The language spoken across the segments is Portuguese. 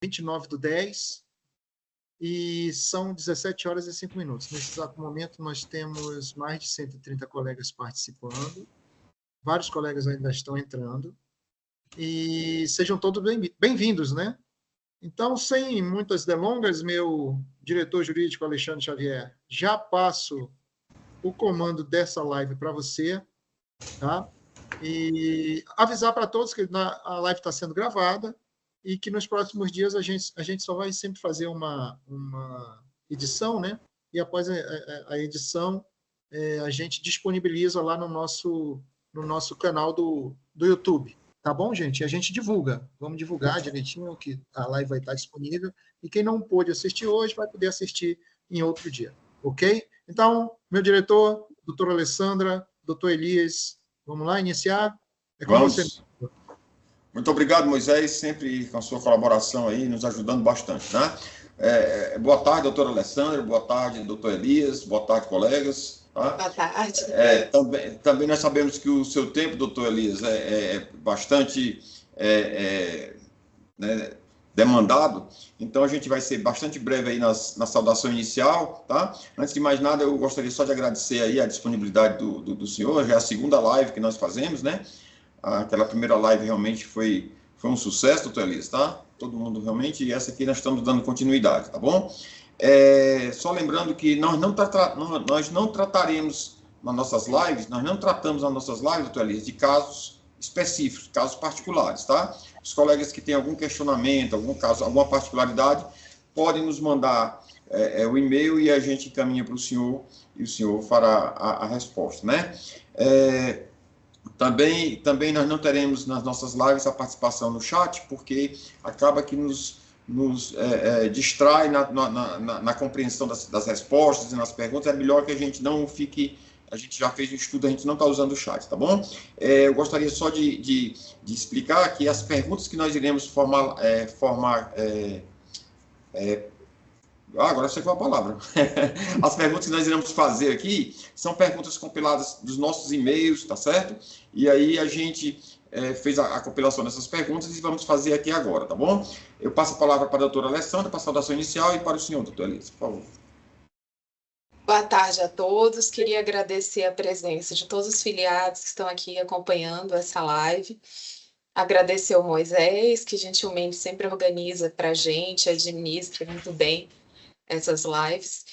29/10, e são 17h05. Nesse exato momento, nós temos mais de 130 colegas participando, vários colegas ainda estão entrando, e sejam todos bem-vindos, né? Então, sem muitas delongas, meu diretor jurídico, Alexandre Xavier, já passo o comando dessa live para você, tá? E avisar para todos que a live está sendo gravada e que nos próximos dias a gente só vai sempre fazer uma edição, né? E após a edição, a gente disponibiliza lá no nosso canal do YouTube. Tá bom, gente? E a gente divulga. Vamos divulgar direitinho que a live vai estar disponível. E quem não pôde assistir hoje vai poder assistir em outro dia. Ok? Então, meu diretor, doutora Alessandra, doutor Elias, vamos lá iniciar? É com Vamos. você. Muito obrigado, Moisés, sempre com a sua colaboração aí, nos ajudando bastante, né? Boa tarde, doutora Alessandra, boa tarde, doutor Elias, boa tarde, colegas. Tá? Boa tarde. Também nós sabemos que o seu tempo, doutor Elias, é bastante né, demandado, então a gente vai ser bastante breve aí na saudação inicial, tá? Antes de mais nada, eu gostaria só de agradecer aí a disponibilidade do senhor, já é a segunda live que nós fazemos, né? Aquela primeira live realmente foi um sucesso, doutor Elias, tá? Todo mundo realmente, e essa aqui nós estamos dando continuidade, tá bom? Só lembrando que nós não trataremos nas nossas lives, nós não tratamos nas nossas lives, doutor Elias, de casos específicos, casos particulares, tá? Os colegas que têm algum questionamento, algum caso, alguma particularidade, podem nos mandar o e-mail e a gente encaminha para o senhor e o senhor fará a resposta, né? Também nós não teremos nas nossas lives a participação no chat, porque acaba que nos distrai na compreensão das respostas e nas perguntas. É melhor que a gente não fique... A gente já fez o estudo, a gente não está usando o chat, tá bom? Eu gostaria só de explicar que as perguntas que nós iremos agora você foi a palavra. As perguntas que nós iremos fazer aqui são perguntas compiladas dos nossos e-mails, tá certo? E aí a gente fez a compilação dessas perguntas e vamos fazer aqui agora, tá bom? Eu passo a palavra para a doutora Alessandra, para a saudação inicial, e para o senhor, doutor Elias, por favor. Boa tarde a todos. Queria agradecer a presença de todos os filiados que estão aqui acompanhando essa live. Agradecer ao Moisés, que gentilmente sempre organiza para a gente, administra muito bem essas lives.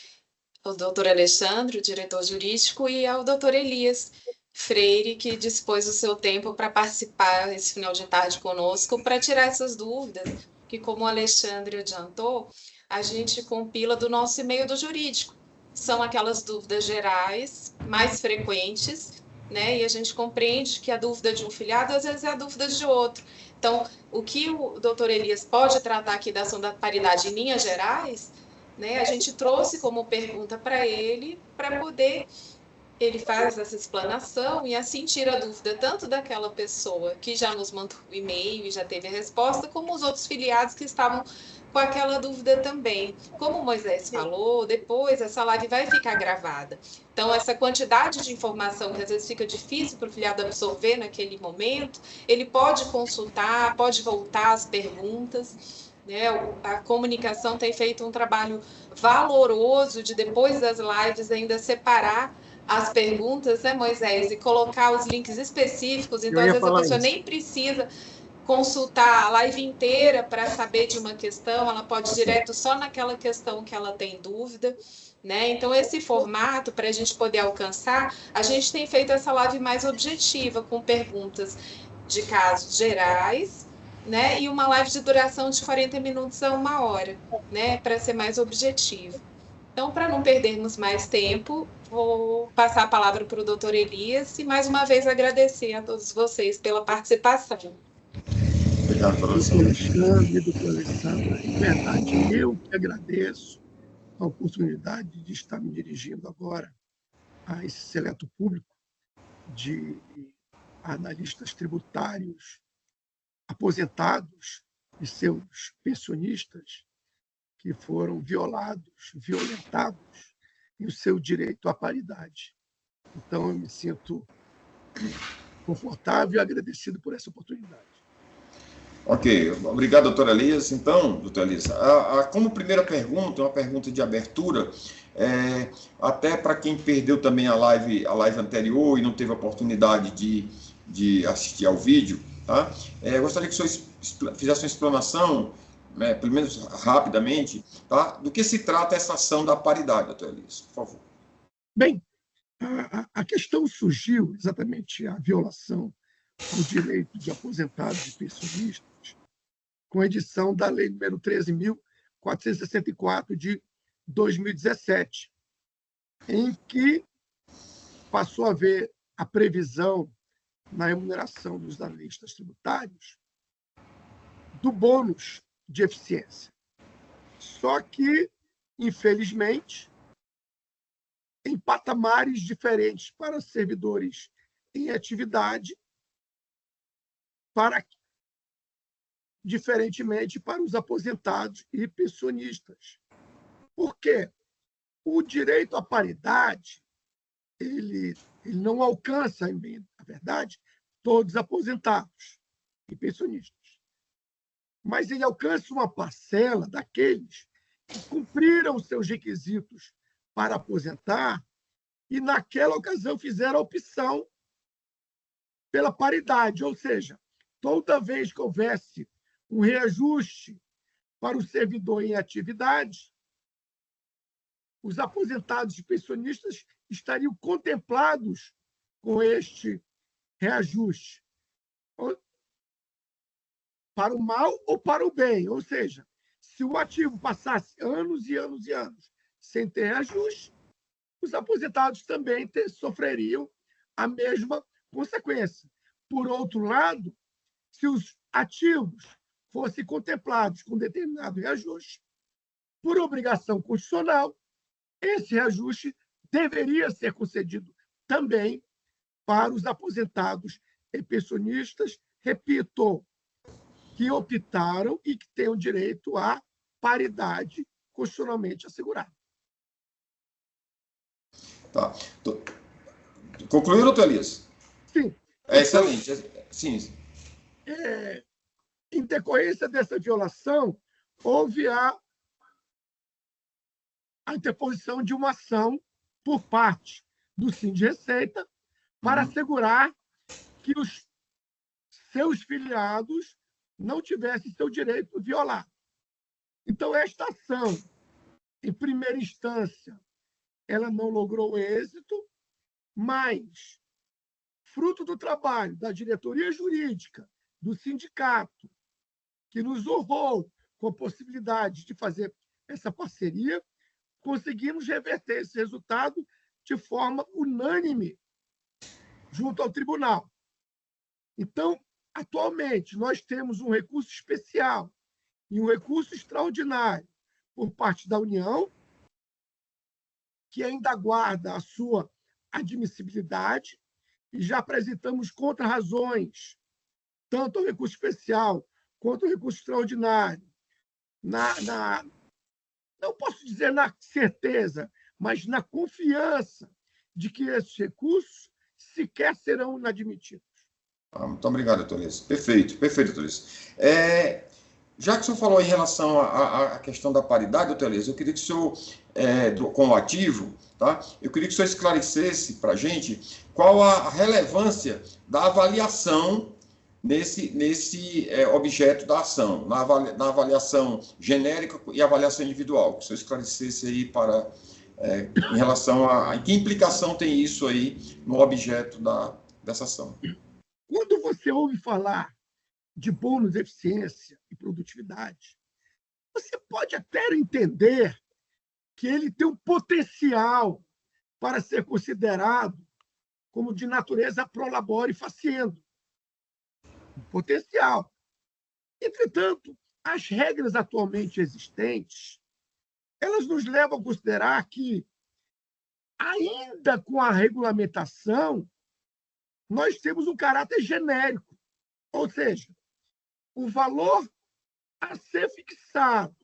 Ao doutor Alexandre, o diretor jurídico, e ao doutor Elias Freire, que dispôs o seu tempo para participar esse final de tarde conosco, para tirar essas dúvidas, que, como o Alexandre adiantou, a gente compila do nosso e-mail do jurídico. São aquelas dúvidas gerais, mais frequentes, né? E a gente compreende que a dúvida de um filiado, às vezes, é a dúvida de outro. Então, o que o doutor Elias pode tratar aqui da ação da paridade em linhas gerais, né? A gente trouxe como pergunta para ele, para poder... Ele faz essa explanação e assim tira a dúvida tanto daquela pessoa que já nos mandou o e-mail e já teve a resposta, como os outros filiados que estavam com aquela dúvida também. Como o Moisés falou, depois essa live vai ficar gravada. Então, essa quantidade de informação que às vezes fica difícil para o filiado absorver naquele momento, ele pode consultar, pode voltar às perguntas, né? A comunicação tem feito um trabalho valoroso de, depois das lives, ainda separar as perguntas, né, Moisés, e colocar os links específicos. Então, às vezes, a pessoa nem precisa consultar a live inteira para saber de uma questão, ela pode ir direto só naquela questão que ela tem dúvida, né? Então, esse formato, para a gente poder alcançar, a gente tem feito essa live mais objetiva, com perguntas de casos gerais, né? E uma live de duração de 40 minutos a 1 hora, né? Para ser mais objetivo. Então, para não perdermos mais tempo, vou passar a palavra para o doutor Elias e, mais uma vez, agradecer a todos vocês pela participação. Obrigado, doutor Alexandre, doutor Alessandra. Em verdade, eu que agradeço a oportunidade de estar me dirigindo agora a esse seleto público de analistas tributários aposentados e seus pensionistas que foram violentados em o seu direito à paridade. Então, eu me sinto confortável e agradecido por essa oportunidade. Ok, obrigado, doutora Elias. Então, doutora Elias, como primeira pergunta, uma pergunta de abertura, até para quem perdeu também a live anterior e não teve a oportunidade de assistir ao vídeo, tá? Eu gostaria que o senhor fizesse uma explanação, pelo menos rapidamente, tá? Do que se trata essa ação da paridade, doutora Elias, por favor. Bem, a questão surgiu exatamente a violação ao direito de aposentados e pensionistas com a edição da Lei nº 13.464, de 2017, em que passou a haver a previsão na remuneração dos analistas tributários do bônus de eficiência. Só que, infelizmente, em patamares diferentes para servidores em atividade, diferentemente para os aposentados e pensionistas. Por quê? O direito à paridade ele não alcança, na verdade, todos os aposentados e pensionistas, mas ele alcança uma parcela daqueles que cumpriram os seus requisitos para aposentar e, naquela ocasião, fizeram a opção pela paridade, ou seja, toda vez que houvesse um reajuste para o servidor em atividade, os aposentados e pensionistas estariam contemplados com este reajuste, para o mal ou para o bem. Ou seja, se o ativo passasse anos e anos e anos sem ter reajuste, os aposentados também sofreriam a mesma consequência. Por outro lado, se os ativos fossem contemplados com determinado reajuste, por obrigação constitucional, esse reajuste deveria ser concedido também para os aposentados e pensionistas, repito, que optaram e que têm o direito à paridade constitucionalmente assegurada. Tá. Concluiu, doutor Elias? Sim. Excelente. Sim. Em decorrência dessa violação, houve a interposição de uma ação por parte do Sindicreceita para assegurar que os seus filiados não tivessem seu direito violado. Então, esta ação, em primeira instância, ela não logrou êxito, mas, fruto do trabalho da diretoria jurídica, do sindicato, que nos honrou com a possibilidade de fazer essa parceria, conseguimos reverter esse resultado de forma unânime junto ao tribunal. Então, atualmente, nós temos um recurso especial e um recurso extraordinário por parte da União, que ainda aguarda a sua admissibilidade, e já apresentamos contra-razões, tanto ao recurso especial quanto ao recurso extraordinário. Não posso dizer na certeza, mas na confiança de que esses recursos sequer serão inadmitidos. Muito obrigado, doutor Elias. Perfeito, doutor Elias. Já que o senhor falou em relação à questão da paridade, doutor Elias, eu queria que o senhor, com o ativo, tá? Eu queria que o senhor esclarecesse para a gente qual a relevância da avaliação nesse objeto da ação, na avaliação genérica e avaliação individual. Que o senhor esclarecesse aí em relação a que implicação tem isso aí no objeto dessa ação. Quando você ouve falar de bônus de eficiência e produtividade, você pode até entender que ele tem um potencial para ser considerado como de natureza pro labore faciendo. Um potencial. Entretanto, as regras atualmente existentes, elas nos levam a considerar que, ainda com a regulamentação, nós temos um caráter genérico, ou seja, o valor a ser fixado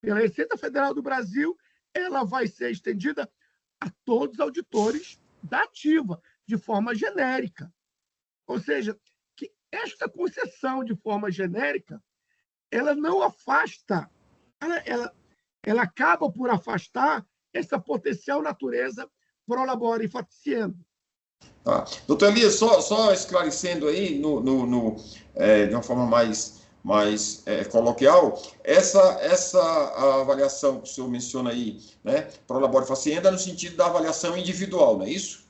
pela Receita Federal do Brasil, ela vai ser estendida a todos os auditores da ativa, de forma genérica. Ou seja, que esta concessão de forma genérica ela não afasta, ela acaba por afastar essa potencial natureza pro labore faciendo. Tá. Doutor Elias, só esclarecendo aí, de uma forma mais coloquial, essa avaliação que o senhor menciona aí, né, pro labore facienda, no sentido da avaliação individual, não é isso?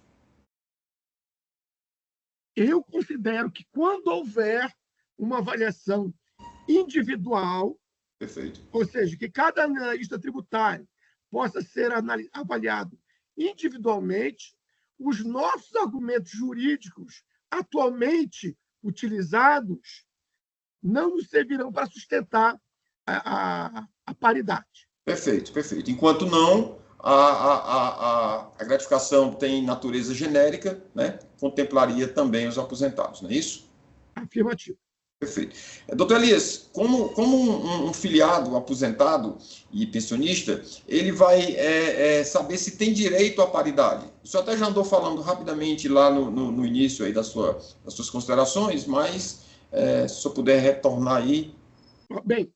Eu considero que quando houver uma avaliação individual, Perfeito. ou seja, que cada analista tributário possa ser avaliado individualmente, os nossos argumentos jurídicos atualmente utilizados não nos servirão para sustentar a paridade. Perfeito, perfeito. Enquanto não, a gratificação tem natureza genérica, né? Contemplaria também os aposentados, não é isso? Afirmativo. Perfeito. Doutor Elias, como um filiado aposentado e pensionista, ele vai saber se tem direito à paridade? O senhor até já andou falando rapidamente lá no início aí das suas considerações, mas se o senhor puder retornar aí. Bem,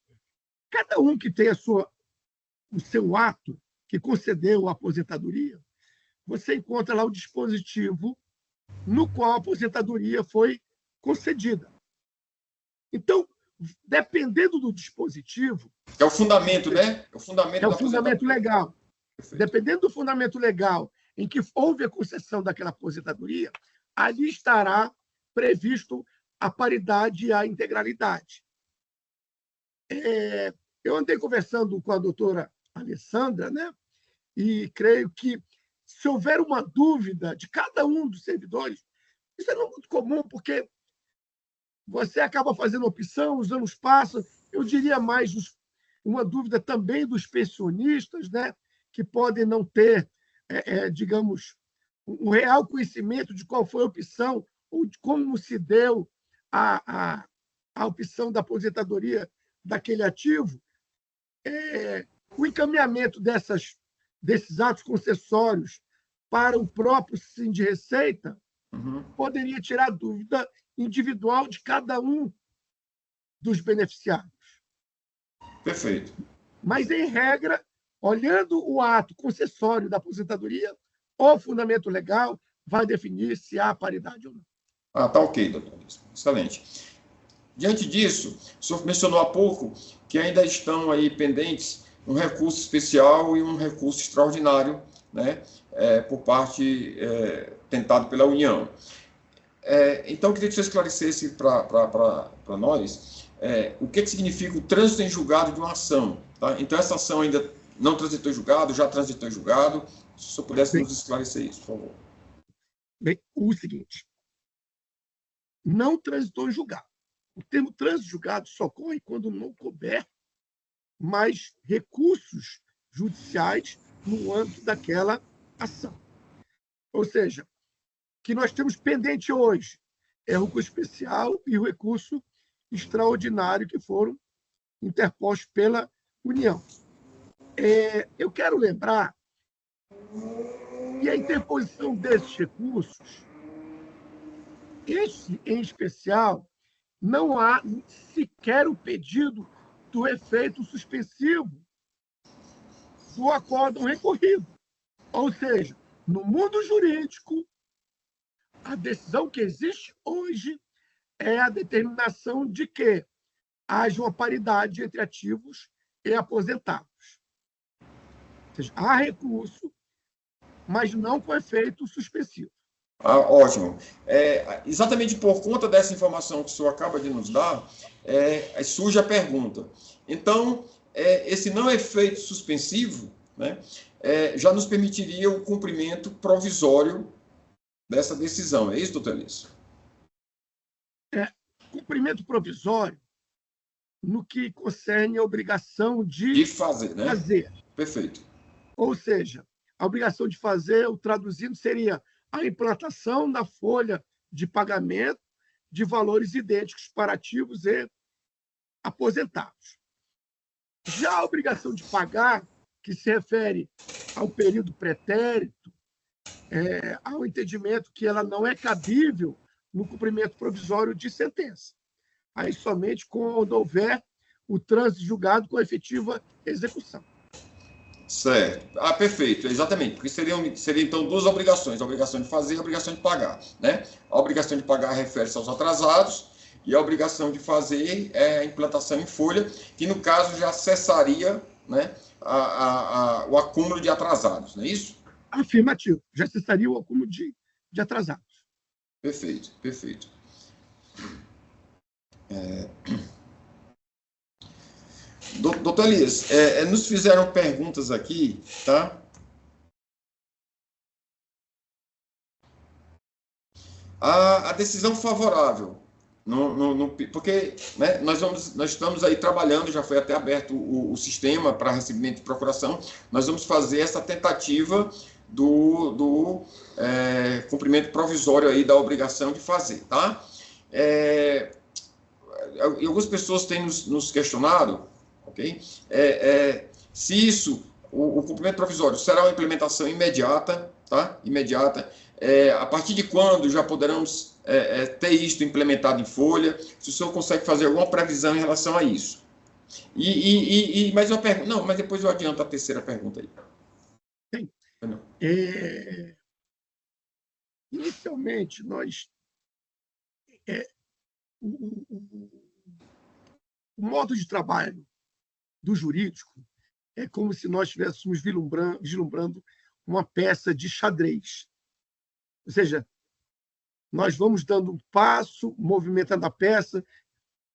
cada um que tem o seu ato que concedeu a aposentadoria, você encontra lá o dispositivo no qual a aposentadoria foi concedida. Então, dependendo do dispositivo... É o fundamento, né? É o fundamento legal. Perfeito. Dependendo do fundamento legal em que houve a concessão daquela aposentadoria, ali estará previsto a paridade e a integralidade. Eu andei conversando com a doutora Alessandra, né? E creio que, se houver uma dúvida de cada um dos servidores, isso é muito comum, porque você acaba fazendo opção, os anos passam. Eu diria mais uma dúvida também dos pensionistas, né? Que podem não ter, digamos, um real conhecimento de qual foi a opção ou de como se deu a opção da aposentadoria daquele ativo. O encaminhamento desses atos concessórios para o próprio Sindreceita poderia tirar dúvida individual de cada um dos beneficiários. Perfeito. Mas, em regra, olhando o ato concessório da aposentadoria, o fundamento legal vai definir se há paridade ou não. Tá ok, doutor. Excelente. Diante disso, o senhor mencionou há pouco que ainda estão aí pendentes um recurso especial e um recurso extraordinário, né, por parte tentado pela União. Então, eu queria que você esclarecesse para nós o que significa o trânsito em julgado de uma ação. Tá? Então, essa ação ainda não transitou em julgado, já transitou em julgado. Se o senhor pudesse nos esclarecer isso, por favor. Bem, o seguinte, não transitou em julgado. O termo trânsito em julgado só ocorre quando não couber mais recursos judiciais no âmbito daquela ação. Ou seja, que nós temos pendente hoje é o recurso especial e o recurso extraordinário que foram interpostos pela União. Eu quero lembrar que a interposição desses recursos, esse em especial, não há sequer o pedido do efeito suspensivo do acórdão recorrido. Ou seja, no mundo jurídico, a decisão que existe hoje é a determinação de que haja uma paridade entre ativos e aposentados. Ou seja, há recurso, mas não com efeito suspensivo. Ótimo. Exatamente por conta dessa informação que o senhor acaba de nos dar, surge a pergunta. Então, esse não efeito suspensivo, né, já nos permitiria o cumprimento provisório dessa decisão. É isso, doutor Elias? Cumprimento provisório no que concerne a obrigação de fazer, né? Perfeito. Ou seja, a obrigação de fazer, o traduzindo, seria a implantação da folha de pagamento de valores idênticos para ativos e aposentados. Já a obrigação de pagar, que se refere ao período pretérito, ao entendimento que ela não é cabível no cumprimento provisório de sentença. Aí somente quando houver o trânsito julgado com efetiva execução. Certo. Ah, perfeito, exatamente, porque seriam então duas obrigações, a obrigação de fazer e a obrigação de pagar, né? A obrigação de pagar refere-se aos atrasados e a obrigação de fazer é a implantação em folha, que no caso já cessaria, né, o acúmulo de atrasados, não é isso? Afirmativo, já cessaria o acúmulo de atrasados. Perfeito, perfeito. Doutor Elias, nos fizeram perguntas aqui, tá? A decisão favorável, porque, né, nós estamos aí trabalhando, já foi até aberto o sistema para recebimento de procuração, nós vamos fazer essa tentativa do cumprimento provisório aí da obrigação de fazer, tá? Algumas pessoas têm nos questionado, ok? Se isso, o cumprimento provisório será uma implementação imediata, tá? Imediata. A partir de quando já poderemos ter isto implementado em folha? Se o senhor consegue fazer alguma previsão em relação a isso? E mais uma pergunta. Não, mas depois eu adianto a terceira pergunta aí. Sim. Inicialmente, nós... o modo de trabalho do jurídico é como se nós estivéssemos vislumbrando uma peça de xadrez. Ou seja, nós vamos dando um passo, movimentando a peça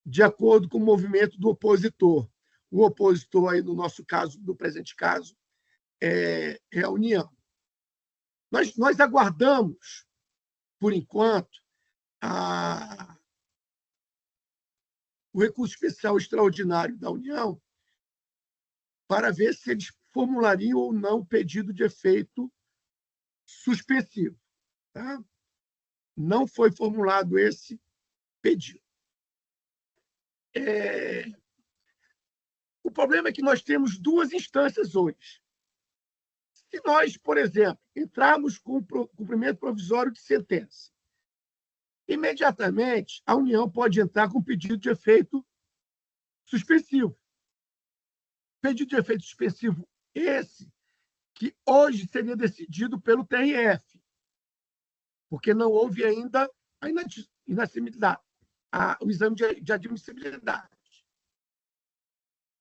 de acordo com o movimento do opositor. O opositor, aí, no nosso caso, no presente caso, é a União. Nós aguardamos, por enquanto, o recurso especial extraordinário da União para ver se eles formulariam ou não pedido de efeito suspensivo. Tá? Não foi formulado esse pedido. O problema é que nós temos duas instâncias hoje. Se nós, por exemplo, entrarmos com o cumprimento provisório de sentença, imediatamente a União pode entrar com pedido de efeito suspensivo. Pedido de efeito suspensivo esse que hoje seria decidido pelo TRF, porque não houve ainda a inadmissibilidade, o exame de admissibilidade.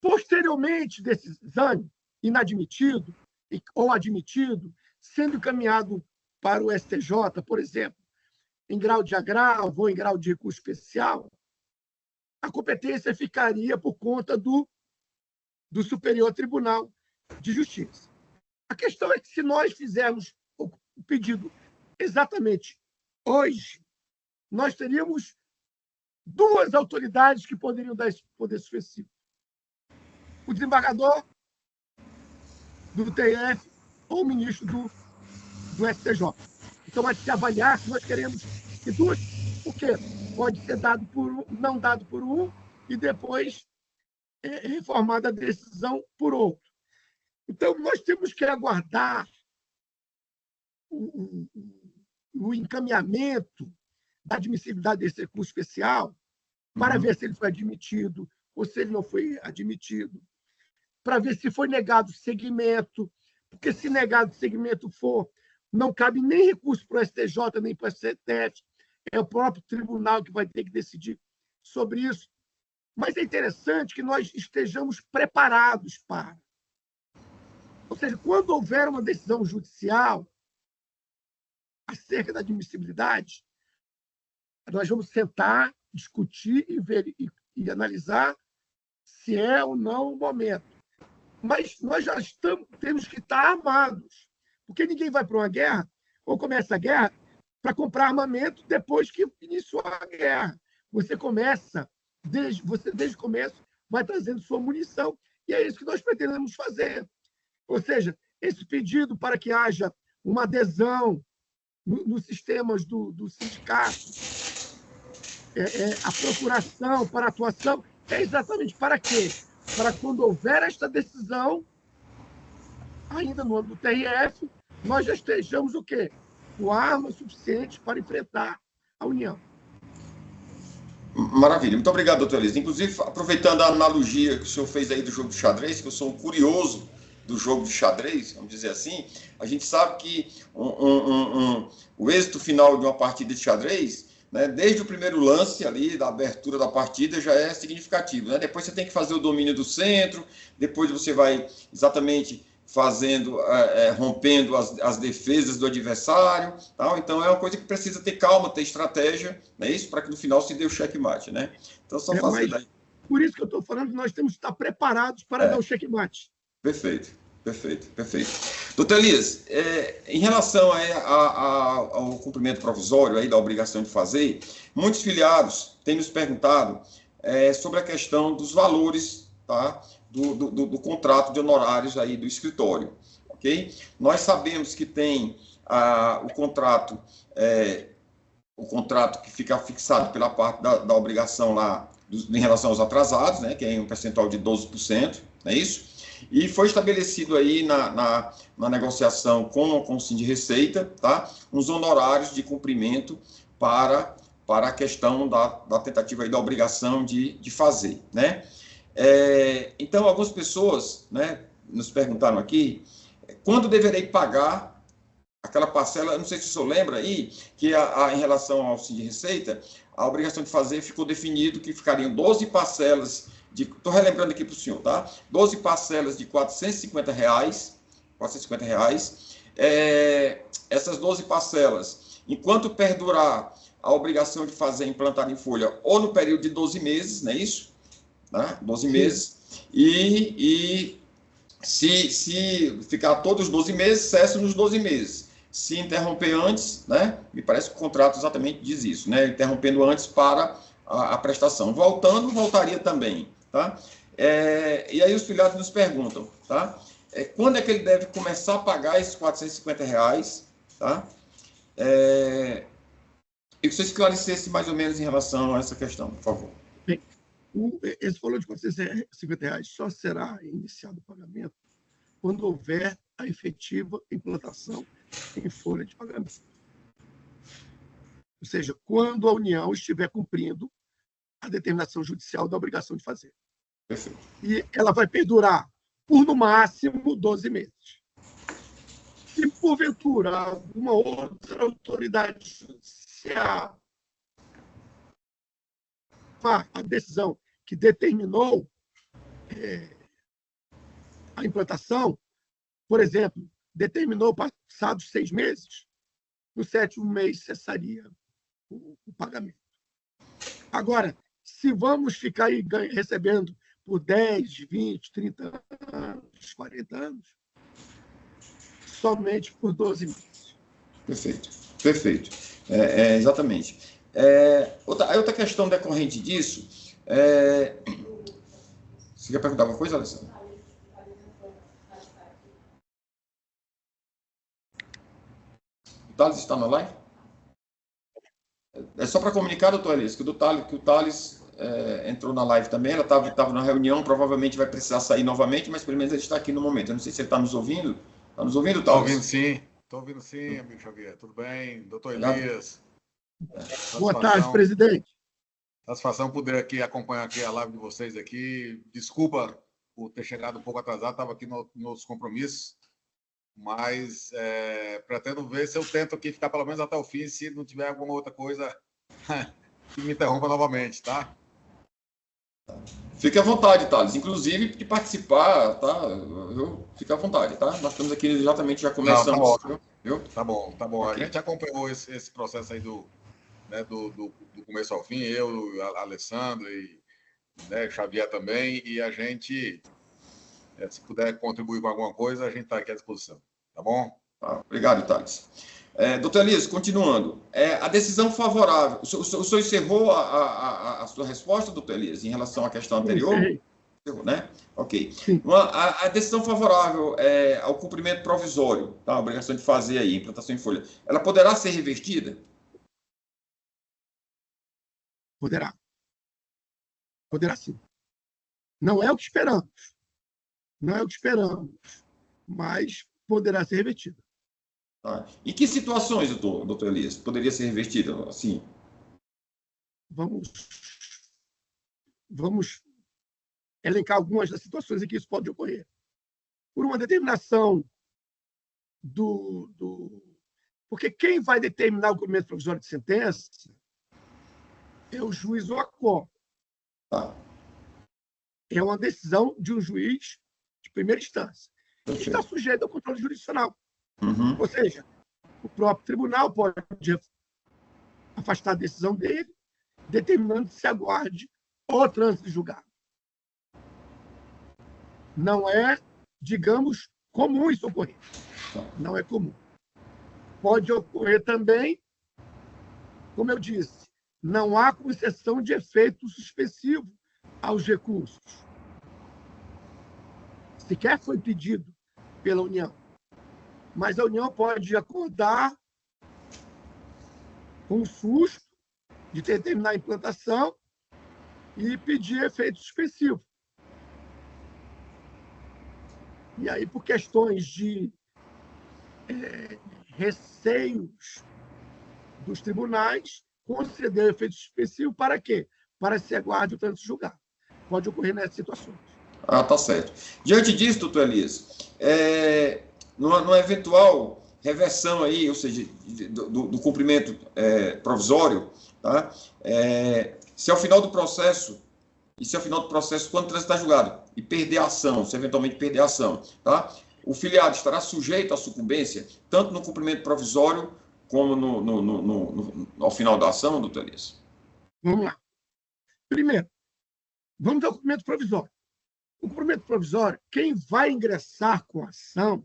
Posteriormente desse exame, inadmitido ou admitido, sendo encaminhado para o STJ, por exemplo, em grau de agravo ou em grau de recurso especial, a competência ficaria por conta do Superior Tribunal de Justiça. A questão é que, se nós fizermos o pedido exatamente hoje, nós teríamos duas autoridades que poderiam dar esse poder suspensivo. O desembargador do TRF ou o ministro do STJ. Então, há de se avaliar se nós queremos que duas... Porque pode ser dado por um, não dado por um, e depois reformada a decisão por outro. Então, nós temos que aguardar o encaminhamento da admissibilidade desse recurso especial para ver se ele foi admitido ou se ele não foi admitido, para ver se foi negado segmento, porque se negado segmento for, não cabe nem recurso para o STJ, nem para o STF, é o próprio tribunal que vai ter que decidir sobre isso. Mas é interessante que nós estejamos preparados para. Ou seja, quando houver uma decisão judicial acerca da admissibilidade, nós vamos sentar, discutir e analisar se é ou não o momento. Mas nós já temos que estar armados, porque ninguém vai para uma guerra ou começa a guerra para comprar armamento depois que iniciou a guerra. Você começa, desde o começo, vai trazendo sua munição. E é isso que nós pretendemos fazer. Ou seja, esse pedido para que haja uma adesão nos sistemas do sindicato, a procuração para a atuação, é exatamente para quê? Para quando houver esta decisão, ainda no âmbito do TRF, nós já estejamos o quê? Com armas suficientes para enfrentar a União. Maravilha. Muito obrigado, doutor Elias. Inclusive, aproveitando a analogia que o senhor fez aí do jogo de xadrez, que eu sou um curioso do jogo de xadrez, vamos dizer assim, a gente sabe que o êxito final de uma partida de xadrez, né, desde o primeiro lance ali, da abertura da partida, já é significativo. Né? Depois você tem que fazer o domínio do centro, depois você vai exatamente fazendo, rompendo as defesas do adversário, tal. Então é uma coisa que precisa ter calma, ter estratégia, não é isso? Para que no final se dê o checkmate, né? Então só fazer daí. Por isso que eu estou falando que nós temos que estar preparados para dar o checkmate. Perfeito. Doutor Elias, em relação ao cumprimento provisório aí da obrigação de fazer, muitos filiados têm nos perguntado sobre a questão dos valores, tá? Do contrato de honorários aí do escritório, ok? Nós sabemos que tem o contrato que fica fixado pela parte da obrigação lá em relação aos atrasados, né, que é um percentual de 12%, não é isso? E foi estabelecido aí na negociação com o Sindicato de Receita, tá, uns honorários de cumprimento para a questão da tentativa aí da obrigação de fazer, né? Então, algumas pessoas, né, nos perguntaram aqui, quando deverei pagar aquela parcela, eu não sei se o senhor lembra aí, que em relação ao Sindicato de Receita, a obrigação de fazer ficou definido que ficariam 12 parcelas, estou relembrando aqui para o senhor, tá? 12 parcelas de R$ 450, essas 12 parcelas, enquanto perdurar a obrigação de fazer implantado em folha, ou no período de 12 meses, não é isso? Né? 12 meses, e se ficar todos os 12 meses, cessa nos 12 meses. Se interromper antes, né? Me parece que o contrato exatamente diz isso, né? Interrompendo antes para a prestação. Voltaria também, tá? E aí os filiados nos perguntam, tá? Quando é que ele deve começar a pagar esses R$ 450, tá? E que você esclarecesse mais ou menos em relação a essa questão, por favor. Bem, esse valor de R$ 450 só será iniciado o pagamento quando houver a efetiva implantação em folha de pagamento. Ou seja, quando a União estiver cumprindo a determinação judicial da obrigação de fazer. Perfeito. E ela vai perdurar por, no máximo, 12 meses. Se, porventura, alguma outra autoridade judicial a decisão que determinou a implantação, por exemplo, determinou passados 6 meses, no 7º mês cessaria o pagamento. Agora, se vamos ficar aí recebendo por 10, 20, 30 anos, 40 anos, somente por 12 meses. Perfeito. Exatamente. Outra questão decorrente disso, você quer perguntar alguma coisa, Alessandro? O Thales está na live? É só para comunicar, doutor Elias, que o Thales entrou na live também, ela estava na reunião, provavelmente vai precisar sair novamente, mas pelo menos ele está aqui no momento. Eu não sei se ele está nos ouvindo. Está nos ouvindo, Thales? Estou ouvindo sim, amigo Xavier. Tudo bem? Doutor Elias. Boa tarde, presidente. Satisfação poder aqui acompanhar aqui a live de vocês aqui. Desculpa por ter chegado um pouco atrasado, estava aqui nos compromissos, mas pretendo ver se eu tento aqui ficar pelo menos até o fim, se não tiver alguma outra coisa que me interrompa novamente, tá? Fique à vontade, Thales. Inclusive, de participar, tá? Fique à vontade, tá? Nós estamos aqui exatamente, já começamos. Não, tá bom. Okay. A gente acompanhou esse processo aí do começo ao fim, eu, a Alessandra e Xavier também, e a gente, se puder contribuir com alguma coisa, a gente está aqui à disposição, tá bom? Obrigado, Thales. Doutor Elias, continuando, a decisão favorável, o senhor encerrou a sua resposta, doutor Elias, em relação à questão anterior? Encerrou, né? Ok. A decisão favorável ao cumprimento provisório, tá? A obrigação de fazer aí, implantação em folha, ela poderá ser revertida? Poderá. Poderá sim. Não é o que esperamos. Mas poderá ser revertida. Em que situações, doutor Elias, poderia ser revertida assim? Vamos vamos elencar algumas das situações em que isso pode ocorrer. Por uma determinação porque quem vai determinar o cumprimento provisório de sentença é o juiz ou a COM. É uma decisão de um juiz de primeira instância, que está sujeito ao controle jurisdicional. Uhum. Ou seja, o próprio tribunal pode afastar a decisão dele, determinando que se aguarde o trânsito julgado. Não é, digamos, comum isso ocorrer. Não é comum. Pode ocorrer também, como eu disse, não há concessão de efeito suspensivo aos recursos. Sequer foi pedido pela União. Mas a União pode acordar com o susto de determinar a implantação e pedir efeito suspensivo. E aí, por questões de receios dos tribunais, conceder efeito suspensivo para quê? Para se aguarde o trânsito julgado. Pode ocorrer nessas situações. Tá certo. Diante disso, doutor Elias, numa eventual reversão aí, ou seja, do cumprimento provisório, tá? Se ao final do processo, quando o trânsito está julgado, e perder a ação, se eventualmente perder a ação, tá? O filiado estará sujeito à sucumbência, tanto no cumprimento provisório, como ao final da ação, doutor Elias? Vamos lá. Primeiro, vamos ao cumprimento provisório. O cumprimento provisório, quem vai ingressar com a ação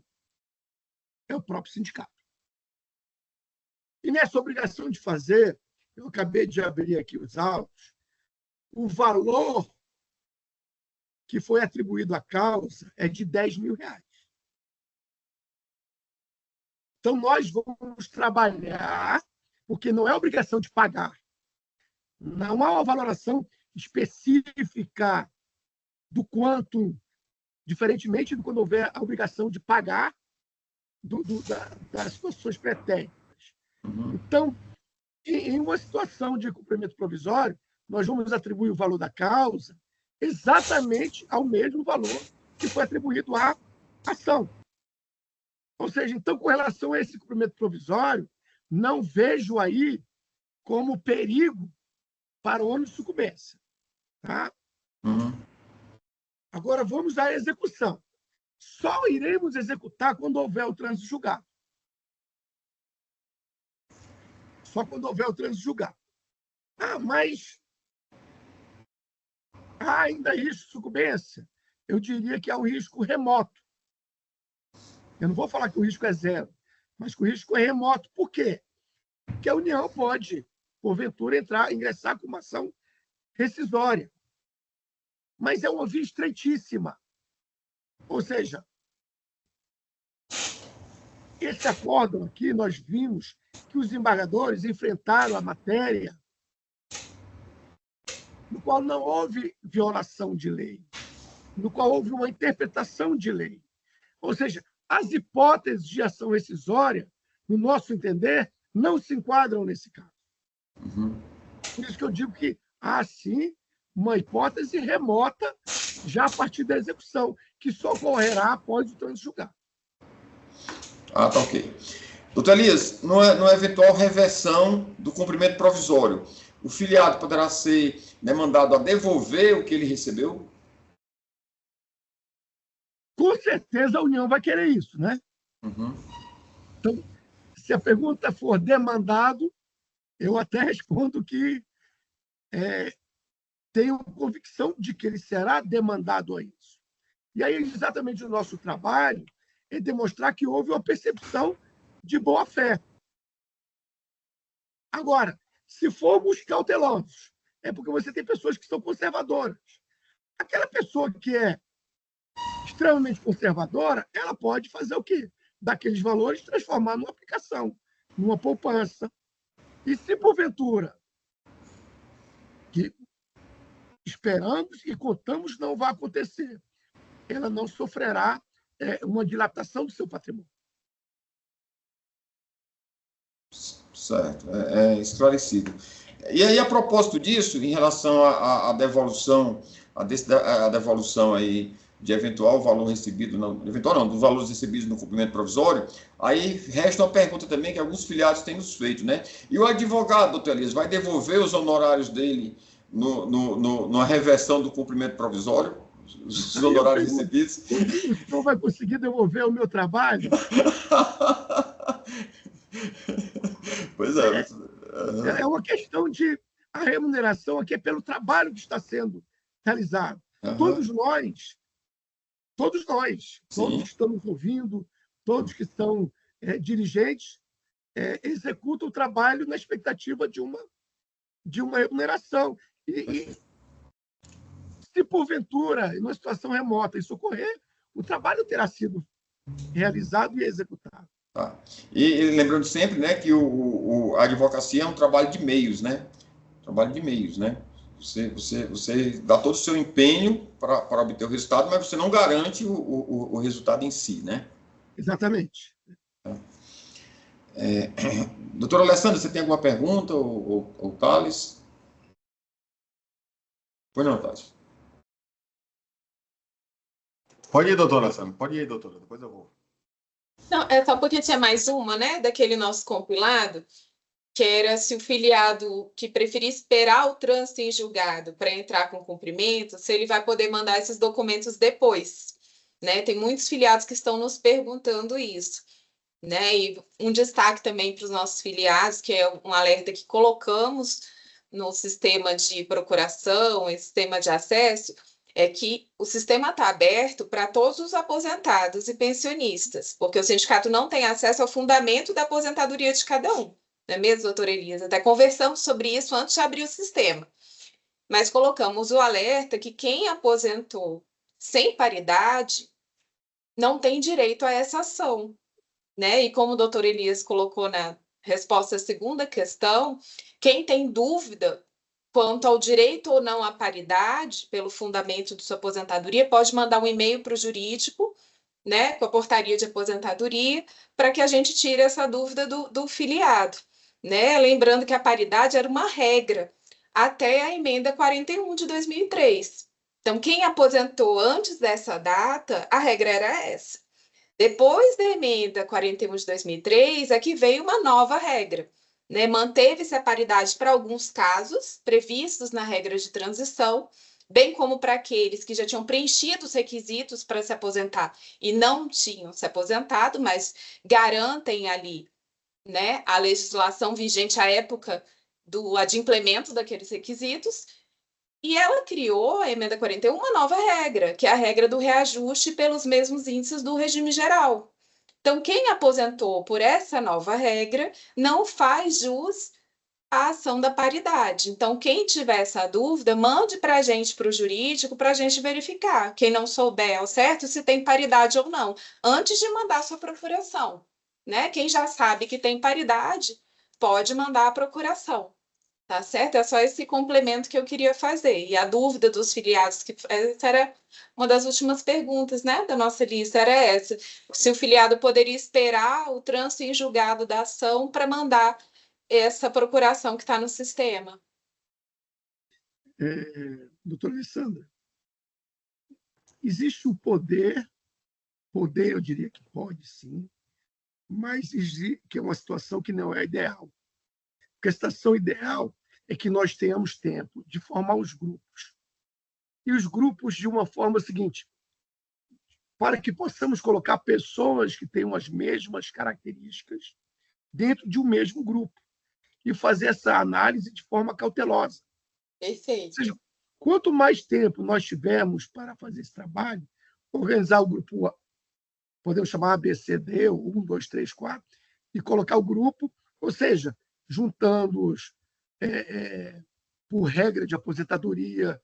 é o próprio sindicato. E nessa obrigação de fazer, eu acabei de abrir aqui os autos, o valor que foi atribuído à causa é de R$10.000. Então, nós vamos trabalhar, porque não é obrigação de pagar. Não há uma valoração específica do quanto, diferentemente de quando houver a obrigação de pagar das situações pretéritas. Então, em uma situação de cumprimento provisório, nós vamos atribuir o valor da causa exatamente ao mesmo valor que foi atribuído à ação. Ou seja, então, com relação a esse cumprimento provisório, não vejo aí como perigo para o ônus de sucumbência. Tá? Agora, vamos à execução. Só iremos executar quando houver o trânsito julgado. Só quando houver o trânsito julgado. Mas há ainda risco de sucumbência? Eu diria que há um risco remoto. Eu não vou falar que o risco é zero, mas que o risco é remoto. Por quê? Porque a União pode, porventura, ingressar com uma ação rescisória. Mas é uma via estreitíssima. Ou seja, esse acórdão aqui, nós vimos que os embargadores enfrentaram a matéria no qual não houve violação de lei, no qual houve uma interpretação de lei. Ou seja, as hipóteses de ação rescisória, no nosso entender, não se enquadram nesse caso. Por isso que eu digo que há, sim, uma hipótese remota já a partir da execução, que só ocorrerá após o trânsito julgado. Tá ok. Doutor Elias, numa eventual reversão do cumprimento provisório, o filiado poderá ser demandado a devolver o que ele recebeu? Com certeza a União vai querer isso, né? Então, se a pergunta for demandado, eu até respondo que tenho convicção de que ele será demandado a isso. E aí, exatamente o nosso trabalho é demonstrar que houve uma percepção de boa-fé. Agora, se formos cautelosos, é porque você tem pessoas que são conservadoras. Aquela pessoa que é extremamente conservadora, ela pode fazer o quê? Daqueles valores transformar numa aplicação, numa poupança. E se, porventura, que esperamos e contamos não vai acontecer, ela não sofrerá uma dilatação do seu patrimônio. Certo, é esclarecido. E aí, a propósito disso, em relação à devolução, a devolução aí de eventual valor recebido, não, eventual não, dos valores recebidos no cumprimento provisório, aí resta uma pergunta também que alguns filiados têm nos feito, né? E o advogado, doutor Elias, vai devolver os honorários dele na reversão do cumprimento provisório? Os honorários recebidos? O senhor vai conseguir devolver o meu trabalho? Pois é. É uma questão de... A remuneração aqui é pelo trabalho que está sendo realizado. Todos nós, todos que estamos ouvindo, todos que são dirigentes, executam o trabalho na expectativa de uma remuneração. E se, porventura, em uma situação remota, isso ocorrer, o trabalho terá sido realizado e executado. Tá. E lembrando sempre, né, que a advocacia é um trabalho de meios, né? Trabalho de meios, né? Você dá todo o seu empenho para obter o resultado, mas você não garante o resultado em si, né? Exatamente. Doutor Alessandro, você tem alguma pergunta, ou Thales? Pois não, Thales. Pode ir, doutora Alessandro. Pode ir, doutora. Depois eu vou. Não, é só porque tinha mais uma, né, daquele nosso compilado, que era se o filiado que preferir esperar o trânsito em julgado para entrar com cumprimento, se ele vai poder mandar esses documentos depois, né? Tem muitos filiados que estão nos perguntando isso, né? E um destaque também para os nossos filiados, que é um alerta que colocamos no sistema de procuração, esse sistema de acesso, é que o sistema está aberto para todos os aposentados e pensionistas, porque o sindicato não tem acesso ao fundamento da aposentadoria de cada um. Não é mesmo, doutora Elisa? Até conversamos sobre isso antes de abrir o sistema. Mas colocamos o alerta que quem aposentou sem paridade não tem direito a essa ação, né? E como o doutor Elias colocou na resposta à segunda questão, quem tem dúvida quanto ao direito ou não à paridade, pelo fundamento de sua aposentadoria, pode mandar um e-mail para o jurídico, né, com a portaria de aposentadoria, para que a gente tire essa dúvida do filiado. Né? Lembrando que a paridade era uma regra até a emenda 41 de 2003. Então, quem aposentou antes dessa data, a regra era essa. Depois da emenda 41 de 2003, é que veio uma nova regra. Né? Manteve-se a paridade para alguns casos previstos na regra de transição, bem como para aqueles que já tinham preenchido os requisitos para se aposentar e não tinham se aposentado, mas garantem ali, né, a legislação vigente à época do adimplemento daqueles requisitos, e ela criou, a emenda 41, uma nova regra, que é a regra do reajuste pelos mesmos índices do regime geral. Então, quem aposentou por essa nova regra não faz jus à ação da paridade. Então, quem tiver essa dúvida, mande para a gente, para o jurídico, para a gente verificar. Quem não souber ao certo se tem paridade ou não, antes de mandar sua procuração. Né? Quem já sabe que tem paridade, pode mandar a procuração. Tá certo? É só esse complemento que eu queria fazer. E a dúvida dos filiados, que essa era uma das últimas perguntas, né, da nossa lista, era essa. Se o filiado poderia esperar o trânsito em julgado da ação para mandar essa procuração que está no sistema. Doutora Alessandra, existe o poder, eu diria que pode sim, mas que é uma situação que não é ideal. Porque a situação ideal é que nós tenhamos tempo de formar os grupos. E os grupos de uma forma seguinte, para que possamos colocar pessoas que tenham as mesmas características dentro de um mesmo grupo e fazer essa análise de forma cautelosa. Perfeito. Ou seja, quanto mais tempo nós tivermos para fazer esse trabalho, organizar o grupo A, podemos chamar ABCD, ou 1, 2, 3, 4, e colocar o grupo, ou seja, juntando-os por regra de aposentadoria,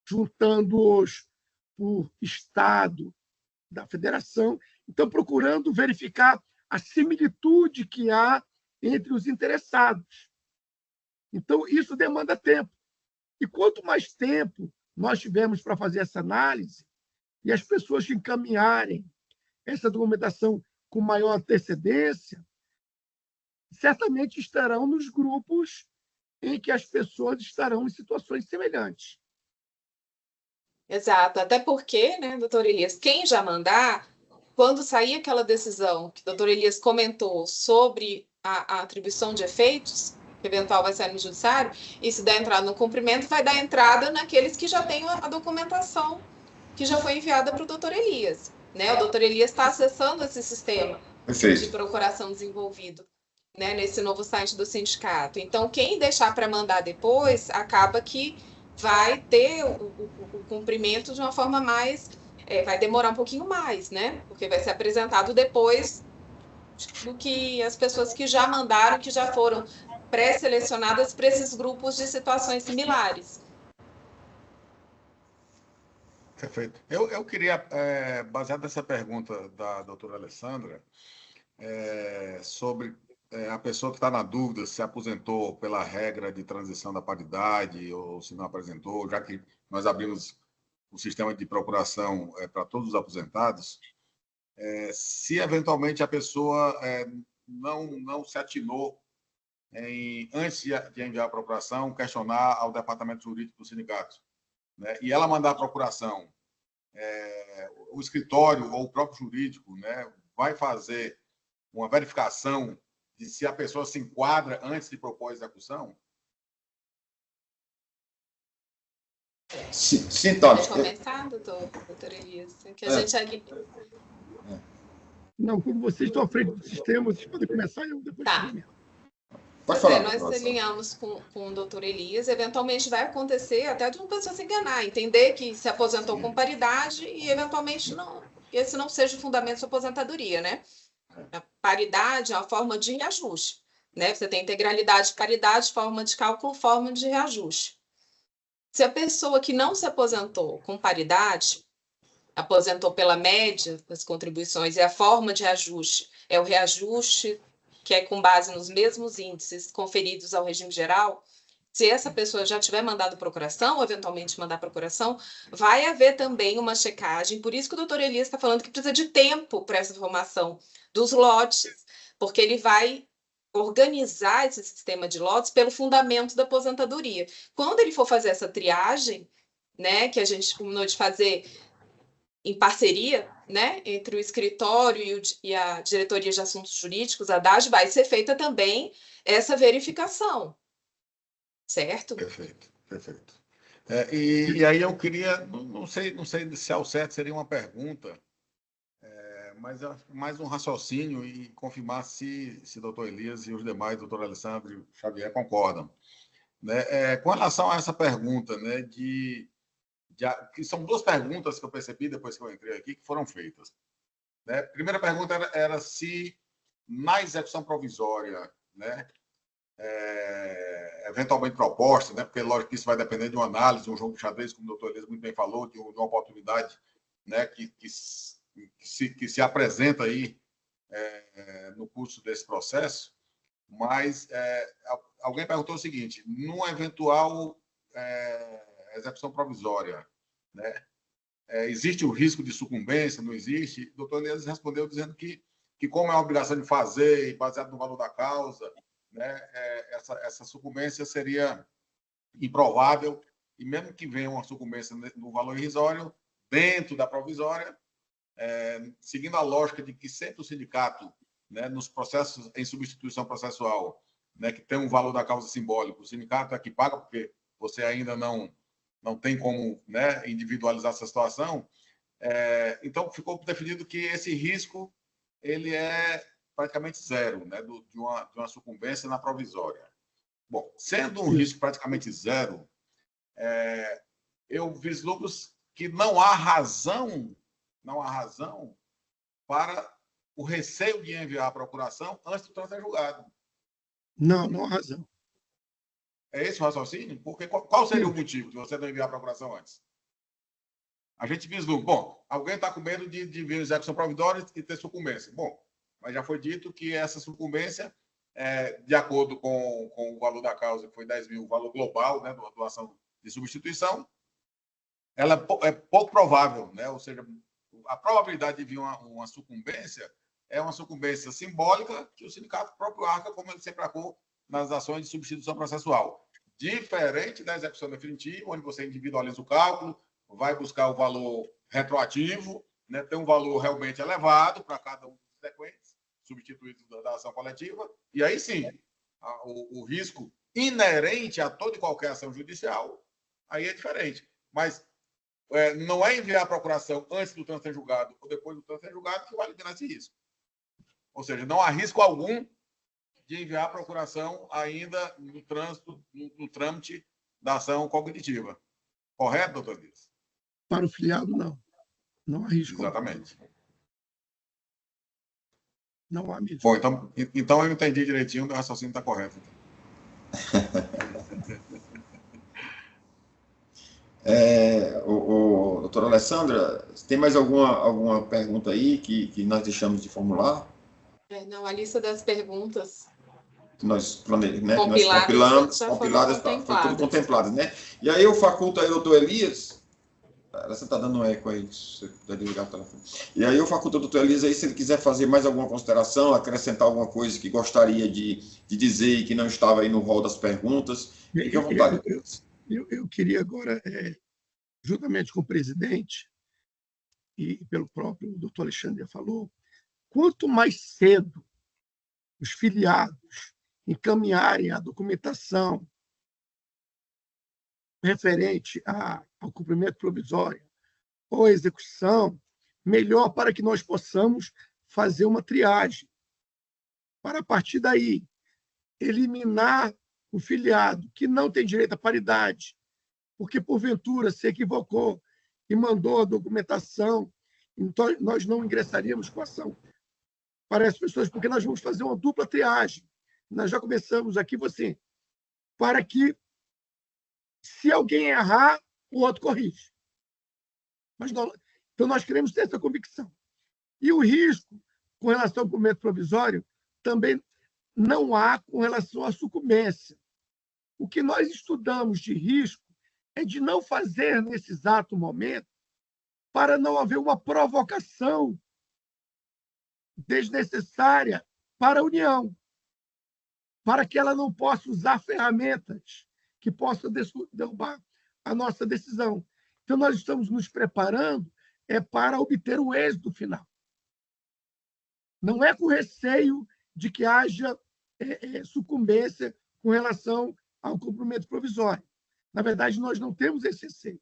juntando-os por estado da federação, então procurando verificar a similitude que há entre os interessados. Então, isso demanda tempo. E quanto mais tempo nós tivermos para fazer essa análise, e as pessoas que encaminharem essa documentação com maior antecedência, certamente estarão nos grupos em que as pessoas estarão em situações semelhantes. Exato, até porque, né, doutor Elias, quem já mandar, quando sair aquela decisão que o doutor Elias comentou sobre a atribuição de efeitos, que eventual vai sair no judiciário, e se der entrada no cumprimento, vai dar entrada naqueles que já têm a documentação que já foi enviada para o doutor Elias. Né? O doutor Elias está acessando esse sistema de procuração desenvolvido, né, nesse novo site do sindicato. Então, quem deixar para mandar depois, acaba que vai ter o cumprimento de uma forma mais... vai demorar um pouquinho mais, né? Porque vai ser apresentado depois do que as pessoas que já mandaram, que já foram pré-selecionadas para esses grupos de situações similares. Perfeito. Eu queria, baseado nessa pergunta da doutora Alessandra, sobre a pessoa que está na dúvida se aposentou pela regra de transição da paridade ou se não apresentou, já que nós abrimos o sistema de procuração para todos os aposentados, se eventualmente a pessoa não se atinou antes de enviar a procuração, questionar ao departamento jurídico do sindicato, né, e ela mandar a procuração, o escritório ou o próprio jurídico, né, vai fazer uma verificação de se a pessoa se enquadra antes de propor a execução? Sim, tá. Pode começar, doutor Elias? Que a gente... Não, como vocês estão à frente do sistema, vocês podem começar e eu depois... Tá. Pode falar. Nós alinhamos com o doutor Elias, eventualmente vai acontecer até de uma pessoa se enganar, entender que se aposentou com paridade e eventualmente não, esse não seja o fundamento da aposentadoria, né? A paridade é uma forma de reajuste, né? Você tem integralidade, paridade, forma de cálculo, forma de reajuste. Se a pessoa que não se aposentou com paridade, aposentou pela média das contribuições e a forma de reajuste é o reajuste que é com base nos mesmos índices conferidos ao regime geral, se essa pessoa já tiver mandado procuração, ou eventualmente mandar procuração, vai haver também uma checagem. Por isso que o doutor Elias está falando que precisa de tempo para essa formação dos lotes, porque ele vai organizar esse sistema de lotes pelo fundamento da aposentadoria. Quando ele for fazer essa triagem, né, que a gente combinou de fazer em parceria, né, entre o escritório e a Diretoria de Assuntos Jurídicos, a DAG, vai ser feita também essa verificação, certo? Perfeito, perfeito. E aí eu queria, não sei se ao certo seria uma pergunta, mas mais um raciocínio e confirmar se o doutor Elias e os demais, doutor Alessandro e Xavier, concordam. Né? Com relação a essa pergunta, né, que são duas perguntas que eu percebi depois que eu entrei aqui, que foram feitas. Né? A primeira pergunta era se, na execução provisória, né, eventualmente proposta, né, porque, lógico, que isso vai depender de uma análise, de um jogo de xadrez, como o doutor Elias muito bem falou, de uma oportunidade, né, que se apresenta aí no curso desse processo, mas alguém perguntou o seguinte: numa eventual execução provisória, né, existe o risco de sucumbência? Não existe? O doutor Elias respondeu dizendo que como é uma obrigação de fazer e baseado no valor da causa, né, essa sucumbência seria improvável, e mesmo que venha uma sucumbência no valor irrisório, dentro da provisória, seguindo a lógica de que sempre o sindicato, né, nos processos em substituição processual, né, que tem um valor da causa simbólico, o sindicato é que paga, porque você ainda não tem como, né, individualizar essa situação. Então, ficou definido que esse risco ele é praticamente zero, né, de uma sucumbência na provisória. Bom, sendo um risco praticamente zero, eu vislumbro que não há razão para o receio de enviar a procuração antes do trânsito julgado. Não há razão. É esse o raciocínio? Porque qual seria o motivo de você não enviar a procuração antes? A gente vislumbra. Bom, alguém está com medo de vir em execução provisória e ter sucumbência. Bom, mas já foi dito que essa sucumbência, de acordo com o valor da causa, que foi 10 mil, o valor global, né, da doação de substituição, ela é pouco provável, né? Ou seja, a probabilidade de vir uma sucumbência é uma sucumbência simbólica que o sindicato próprio arca, como ele sempre arcou nas ações de substituição processual. diferente da execução definitiva, onde você individualiza o cálculo, vai buscar o valor retroativo, né, tem um valor realmente elevado para cada um dos sequentes, substituídos da ação coletiva, e aí sim, o risco inerente a toda e qualquer ação judicial, aí é diferente. Mas não é enviar a procuração antes do trânsito ser julgado ou depois do trânsito ser julgado que vai eliminar esse risco. Ou seja, não há risco algum de enviar a procuração ainda no trânsito, no trâmite da ação cognitiva. Correto, doutor Dias? Para o filiado, não. Não há risco. Exatamente. Não há mesmo. Bom, então eu entendi direitinho, meu raciocínio está correto. Doutora Alessandra, tem mais alguma pergunta aí que nós deixamos de formular? Não, a lista das perguntas Que nós compilamos, compiladas, foi tudo contemplado, né? E aí eu faculto aí o doutor Elias, você está dando um eco aí, se você puder desligar o telefone. E aí eu faculto o doutor Elias aí, se ele quiser fazer mais alguma consideração, acrescentar alguma coisa que gostaria de dizer e que não estava aí no rol das perguntas, fique à vontade. Eu queria agora, juntamente com o presidente e pelo próprio doutor Alexandre falou, quanto mais cedo os filiados encaminharem a documentação referente ao cumprimento provisório ou à execução, melhor para que nós possamos fazer uma triagem. Para, a partir daí, eliminar o filiado que não tem direito à paridade, porque, porventura, se equivocou e mandou a documentação, então nós não ingressaríamos com ação para as pessoas, porque nós vamos fazer uma dupla triagem. Nós já começamos aqui, você, para que, se alguém errar, o outro corrige. Então, nós queremos ter essa convicção. E o risco, com relação ao cumprimento provisório, também não há com relação à sucumbência. O que nós estudamos de risco é de não fazer, nesse exato momento, para não haver uma provocação desnecessária para a União, para que ela não possa usar ferramentas que possam derrubar a nossa decisão. Então, nós estamos nos preparando para obter um êxito final. Não é com receio de que haja sucumbência com relação ao cumprimento provisório. Na verdade, nós não temos esse receio.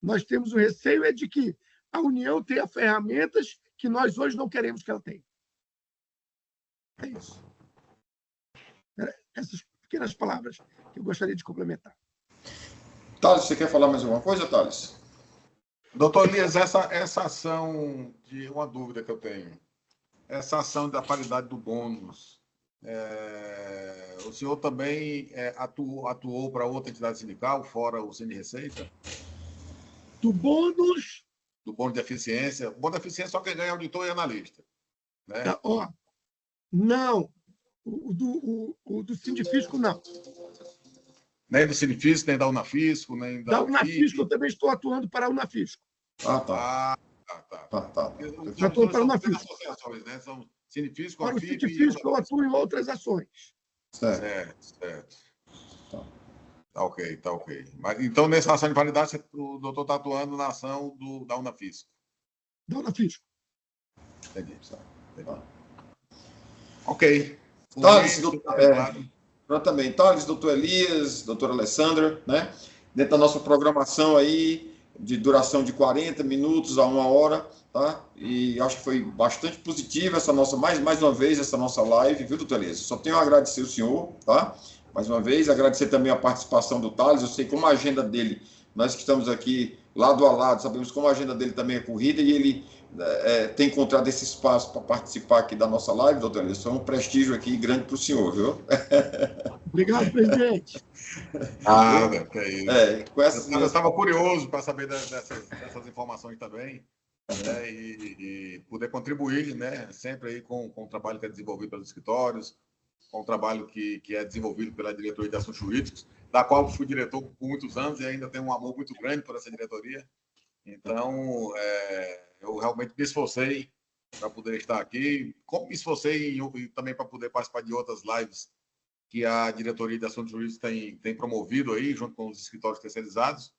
Nós temos o receio de que a União tenha ferramentas que nós hoje não queremos que ela tenha. É isso. Essas pequenas palavras que eu gostaria de complementar. Thales, você quer falar mais alguma coisa, Thales? Doutor Elias, essa ação, de uma dúvida que eu tenho, essa ação da paridade do bônus, o senhor também atuou para outra entidade sindical, fora o Cine Receita? Do bônus? Do bônus de eficiência. O bônus de eficiência só quem ganha é auditor e analista. Né? Não. O do Sindifisco, não. Nem do Sinifisco, nem da Unafisco, nem da Unafisco, eu também estou atuando para a Unafisco. Tá. Eu estou para a Unafisco. Né? São Sinifisco, para o Sindifisco, eu atuo em outras ações. Certo. Tá ok. Mas, então, nessa ação de validade, o doutor está atuando na ação da Unafisco. Da Unafisco. Entendi. Ok. Thales, também. Thales, doutor Elias, doutora Alessandra, né? Dentro da nossa programação aí, de duração de 40 minutos a 1 hora, tá? E acho que foi bastante positiva essa nossa, mais uma vez, essa nossa live, viu, doutor Elias? Só tenho a agradecer o senhor, tá? Mais uma vez, agradecer também a participação do Thales. Eu sei como a agenda dele, nós que estamos aqui lado a lado, sabemos como a agenda dele também é corrida e ele tem encontrado esse espaço para participar aqui da nossa live, doutor Elias. Foi um prestígio aqui grande para o senhor, viu? Obrigado, presidente. Que é isso. Eu estava curioso para saber dessas informações também, né, e poder contribuir, né, sempre aí com o trabalho que é desenvolvido pelos escritórios, com o trabalho que é desenvolvido pela Diretoria de Assuntos Jurídicos, da qual fui diretor por muitos anos e ainda tenho um amor muito grande por essa diretoria. Então, eu realmente me esforcei para poder estar aqui, como me esforcei também para poder participar de outras lives que a Diretoria de Assuntos Jurídicos tem promovido aí, junto com os escritórios terceirizados.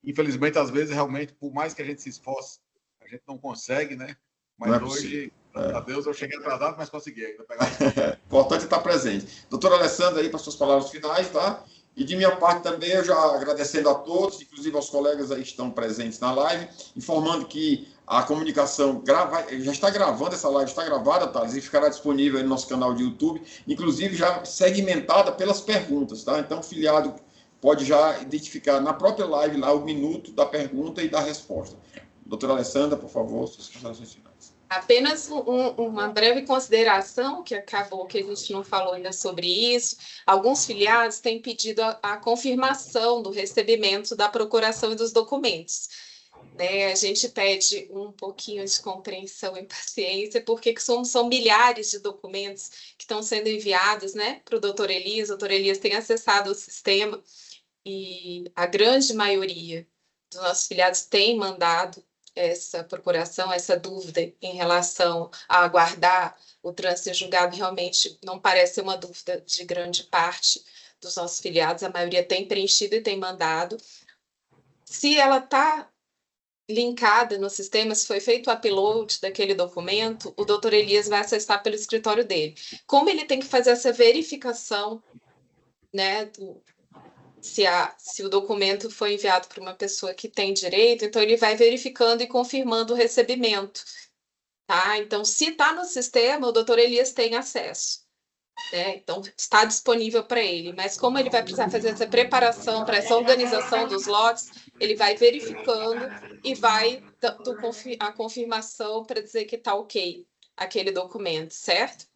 Infelizmente, às vezes, realmente, por mais que a gente se esforce, a gente não consegue, né? Mas hoje, graças a Deus, eu cheguei atrasado, mas consegui ainda pegar. Importante estar presente. Doutora Alessandra, aí para suas palavras finais, tá? E de minha parte também, eu já agradecendo a todos, inclusive aos colegas aí que estão presentes na live, informando que a comunicação já está gravando, essa live está gravada, Thales, e ficará disponível aí no nosso canal de YouTube, inclusive já segmentada pelas perguntas, tá? Então, o filiado pode já identificar na própria live lá o minuto da pergunta e da resposta. Doutora Alessandra, por favor, suas considerações finais. Apenas uma breve consideração, que acabou que a gente não falou ainda sobre isso. Alguns filiados têm pedido a confirmação do recebimento da procuração e dos documentos. Né? A gente pede um pouquinho de compreensão e paciência, porque são milhares de documentos que estão sendo enviados, né, para o doutor Elias. O doutor Elias tem acessado o sistema e a grande maioria dos nossos filiados tem mandado essa procuração, essa dúvida em relação a aguardar o trânsito em julgado. Realmente não parece ser uma dúvida de grande parte dos nossos filiados, a maioria tem preenchido e tem mandado. Se ela está linkada no sistema, se foi feito o upload daquele documento, o doutor Elias vai acessar pelo escritório dele. Como ele tem que fazer essa verificação, né, se o documento foi enviado para uma pessoa que tem direito, então ele vai verificando e confirmando o recebimento, tá? Então, se está no sistema, o doutor Elias tem acesso, né? Então, está disponível para ele, mas como ele vai precisar fazer essa preparação para essa organização dos lotes, ele vai verificando e vai dando a confirmação para dizer que está ok aquele documento, certo?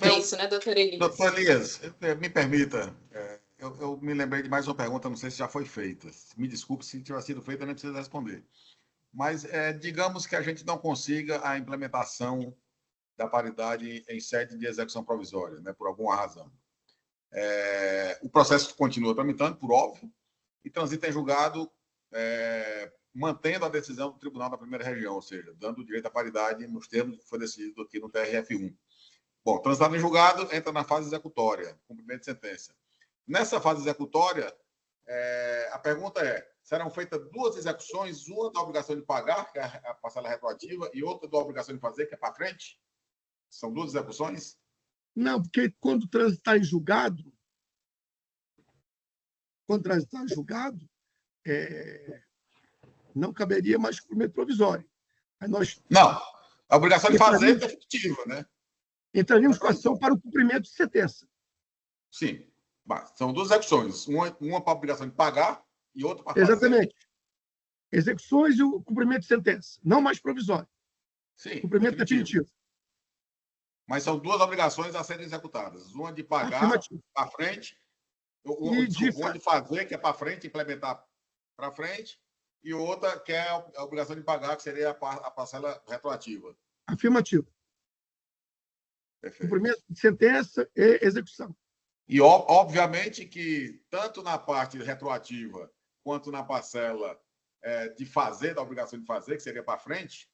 É isso, né, doutor Elias? Doutor Elias, me permita, eu me lembrei de mais uma pergunta, não sei se já foi feita. Me desculpe se tiver sido feita, nem precisa responder. Mas digamos que a gente não consiga a implementação da paridade em sede de execução provisória, né, por alguma razão. O processo continua tramitando, por óbvio, e transita em julgado, mantendo a decisão do Tribunal da Primeira Região, ou seja, dando o direito à paridade nos termos que foi decidido aqui no TRF1. Bom, transitado em julgado, entra na fase executória, cumprimento de sentença. Nessa fase executória, a pergunta serão feitas duas execuções, uma da obrigação de pagar, que é a parcela retroativa, e outra da obrigação de fazer, que é para frente? São duas execuções? Não, porque quando transitar em julgado, não caberia mais cumprimento provisório. Aí nós não, a obrigação de fazer é definitiva, né? Entraríamos com ação para o cumprimento de sentença. Sim. São duas execuções, uma para a obrigação de pagar e outra para fazer. Exatamente. Execuções e o cumprimento de sentença, não mais provisório. Sim, cumprimento definitivo. Mas são duas obrigações a serem executadas. Uma de pagar para frente, uma de fazer, que é para frente, implementar para frente, e outra que é a obrigação de pagar, que seria a parcela retroativa. Afirmativo. Perfeito. Cumprimento de sentença e execução. E, obviamente, que tanto na parte retroativa quanto na parcela de fazer, da obrigação de fazer, que seria para frente,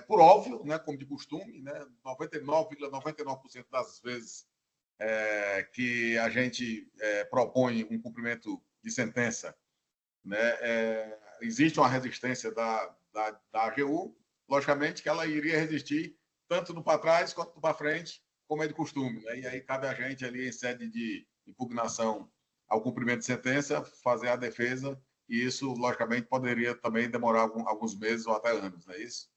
por óbvio, né, como de costume, né, 99,99% das vezes que a gente propõe um cumprimento de sentença, né, existe uma resistência da AGU, logicamente que ela iria resistir tanto no para trás quanto no para frente, como é de costume, né? E aí cabe a gente ali, em sede de impugnação ao cumprimento de sentença, fazer a defesa, e isso, logicamente, poderia também demorar alguns meses ou até anos, não é isso?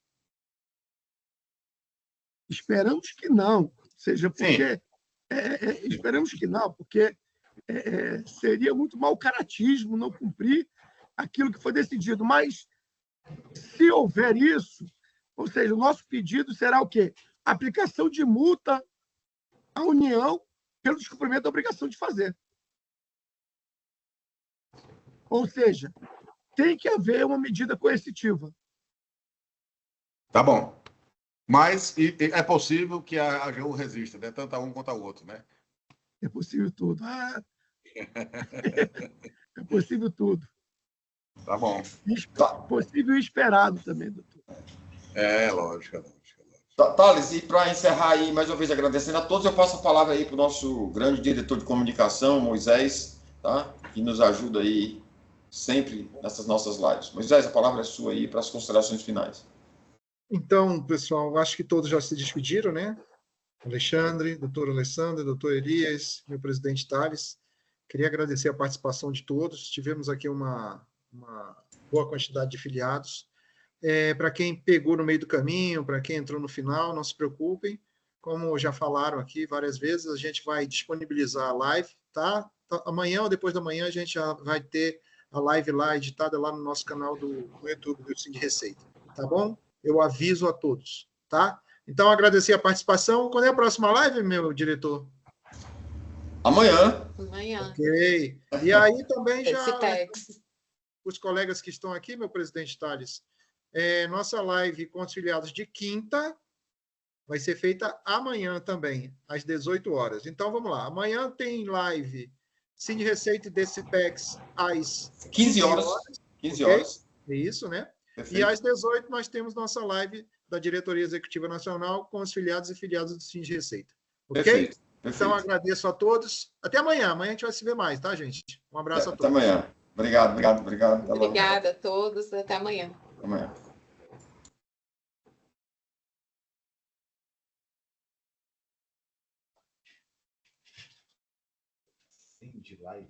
Esperamos que não, seja porque... esperamos que não, porque seria muito mau caratismo não cumprir aquilo que foi decidido. Mas, se houver isso, ou seja, o nosso pedido será o quê? Aplicação de multa à União pelo descumprimento da obrigação de fazer. Ou seja, tem que haver uma medida coercitiva. Tá bom. Mas é possível que a AGU resista, né? Tanto a um quanto ao outro, né? É possível tudo. É possível tudo. Tá bom. Possível e esperado também, doutor. Lógico. Thales, e para encerrar aí, mais uma vez agradecendo a todos, eu passo a palavra aí para o nosso grande diretor de comunicação, Moisés, tá? Que nos ajuda aí sempre nessas nossas lives. Moisés, a palavra é sua aí para as considerações finais. Então, pessoal, acho que todos já se despediram, né? Alexandre, doutor Alessandro, doutor Elias, meu presidente Thales. Queria agradecer a participação de todos. Tivemos aqui uma boa quantidade de filiados. Para quem pegou no meio do caminho, para quem entrou no final, não se preocupem. Como já falaram aqui várias vezes, a gente vai disponibilizar a live, tá? Amanhã ou depois da manhã a gente já vai ter a live lá editada lá no nosso canal do YouTube do Sim de Receita, tá bom? Eu aviso a todos, tá? Então, agradecer a participação. Quando é a próxima live, meu diretor? Amanhã. Amanhã. Ok. E aí também já... Citex. Os colegas que estão aqui, meu presidente Thales, nossa live com os filiados de quinta vai ser feita amanhã também, às 18 horas. Então, vamos lá. Amanhã tem live Cine Receita e Decipex às 15 horas. 15 okay? horas. É isso, né? Perfeito. E às 18 nós temos nossa live da Diretoria Executiva Nacional com os filiados e filiados do Cine Receita. Ok? Perfeito. Então, agradeço a todos. Até amanhã. Amanhã a gente vai se ver mais, tá, gente? Um abraço a todos. Até amanhã. Obrigado. Obrigada a todos. Até amanhã. Até amanhã. De live.